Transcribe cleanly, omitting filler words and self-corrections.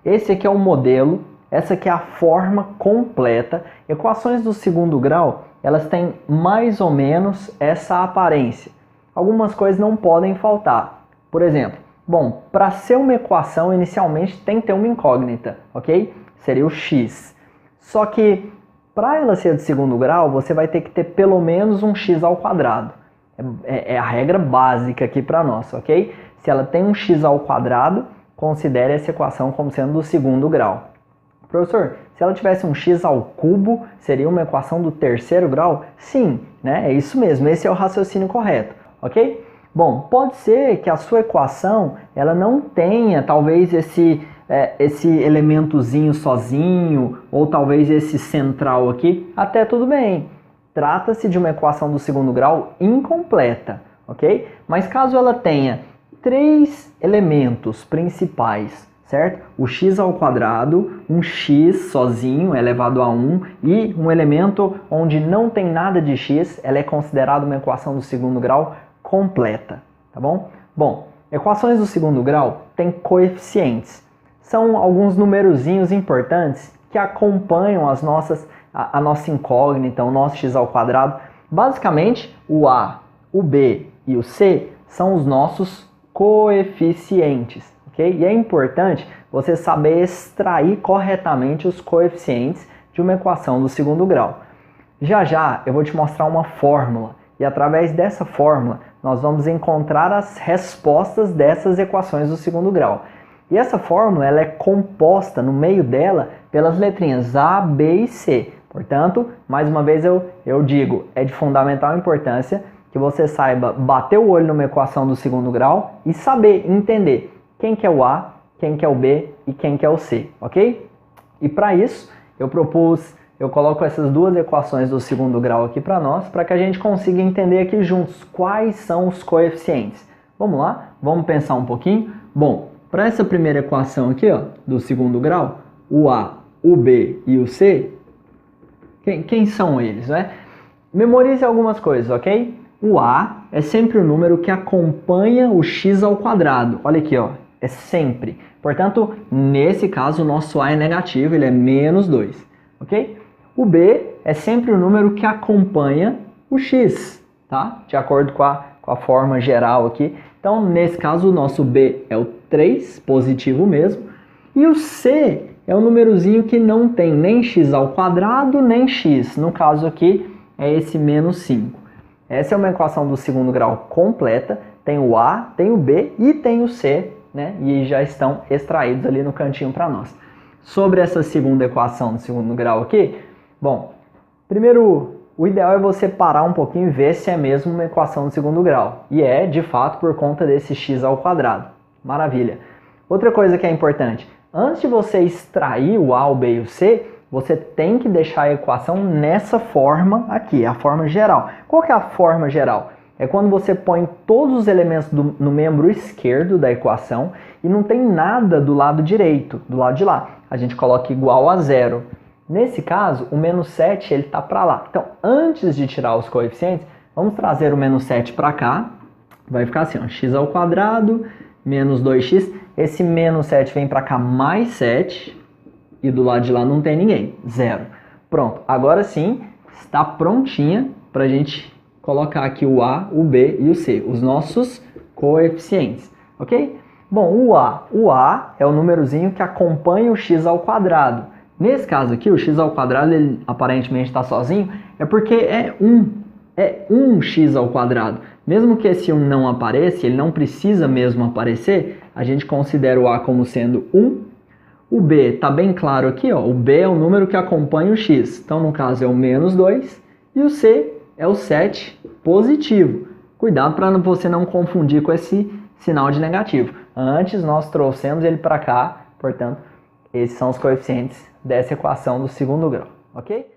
Esse aqui é o modelo, essa aqui é a forma completa. Equações do segundo grau, elas têm mais ou menos essa aparência. Algumas coisas não podem faltar. Por exemplo, bom, para ser uma equação, inicialmente tem que ter uma incógnita, ok? Seria o x. Só que, para ela ser de segundo grau, você vai ter que ter pelo menos um x ao quadrado. É a regra básica aqui para nós, ok? Se ela tem um x ao quadrado, considere essa equação como sendo do segundo grau. Professor, se ela tivesse um x ao cubo, seria uma equação do terceiro grau? Sim, né? É isso mesmo, esse é o raciocínio correto, ok? Bom, pode ser que a sua equação ela não tenha talvez esse elementozinho sozinho, ou talvez esse central aqui, até tudo bem. Trata-se de uma equação do segundo grau incompleta, ok? Mas caso ela tenha 3 elementos principais, certo? O x ao quadrado, um x sozinho elevado a 1 e um elemento onde não tem nada de x, ela é considerada uma equação do segundo grau completa, tá bom? Bom, equações do segundo grau têm coeficientes. São alguns numerozinhos importantes que acompanham a nossa incógnita, o nosso x ao quadrado. Basicamente, o a, o b e o c são os nossos coeficientes, ok? E é importante você saber extrair corretamente os coeficientes de uma equação do segundo grau. Já já eu vou te mostrar uma fórmula e através dessa fórmula nós vamos encontrar as respostas dessas equações do segundo grau. E essa fórmula ela é composta no meio dela pelas letrinhas A, B e C. Portanto, mais uma vez eu digo, é de fundamental importância que você saiba bater o olho numa equação do segundo grau e saber, entender quem que é o A, quem que é o B e quem que é o C, ok? E para isso, eu coloco essas duas equações do segundo grau aqui para nós, para que a gente consiga entender aqui juntos quais são os coeficientes. Vamos lá? Vamos pensar um pouquinho? Bom, para essa primeira equação aqui, ó, do segundo grau, o A, o B e o C, quem são eles, né? Memorize algumas coisas, ok? O A é sempre o número que acompanha o x ao quadrado. Olha aqui, ó, é sempre. Portanto, nesse caso, o nosso A é negativo, ele é menos 2, ok? O B é sempre o número que acompanha o x, tá? De acordo com a forma geral aqui. Então, nesse caso, o nosso B é o 3, positivo mesmo. E o C é o númerozinho que não tem nem x ao quadrado, nem x. No caso aqui, é esse menos 5. Essa é uma equação do segundo grau completa. Tem o A, tem o B e tem o C, né? E já estão extraídos ali no cantinho para nós. Sobre essa segunda equação do segundo grau aqui, bom, primeiro, o ideal é você parar um pouquinho e ver se é mesmo uma equação do segundo grau. E é, de fato, por conta desse x ao quadrado. Maravilha. Outra coisa que é importante, antes de você extrair o A, o B e o C, você tem que deixar a equação nessa forma aqui, a forma geral. Qual que é a forma geral? É quando você põe todos os elementos no membro esquerdo da equação e não tem nada do lado direito, do lado de lá. A gente coloca igual a 0. Nesse caso, o menos 7 ele está para lá. Então, antes de tirar os coeficientes, vamos trazer o menos 7 para cá. Vai ficar assim, ó, x ao quadrado, menos 2x. Esse menos 7 vem para cá mais 7. E do lado de lá não tem ninguém, 0. Pronto, agora sim, está prontinha para a gente colocar aqui o A, o B e o C, os nossos coeficientes, ok? Bom, o A é o númerozinho que acompanha o x ao quadrado. Nesse caso aqui, o x ao quadrado, ele aparentemente está sozinho, é porque é 1 x ao quadrado. Mesmo que esse 1 não apareça, ele não precisa mesmo aparecer, a gente considera o A como sendo 1. O B está bem claro aqui, ó, o B é o número que acompanha o x. Então, no caso, é o menos 2. E o C é o 7 positivo. Cuidado para você não confundir com esse sinal de negativo. Antes, nós trouxemos ele para cá. Portanto, esses são os coeficientes dessa equação do segundo grau. Ok?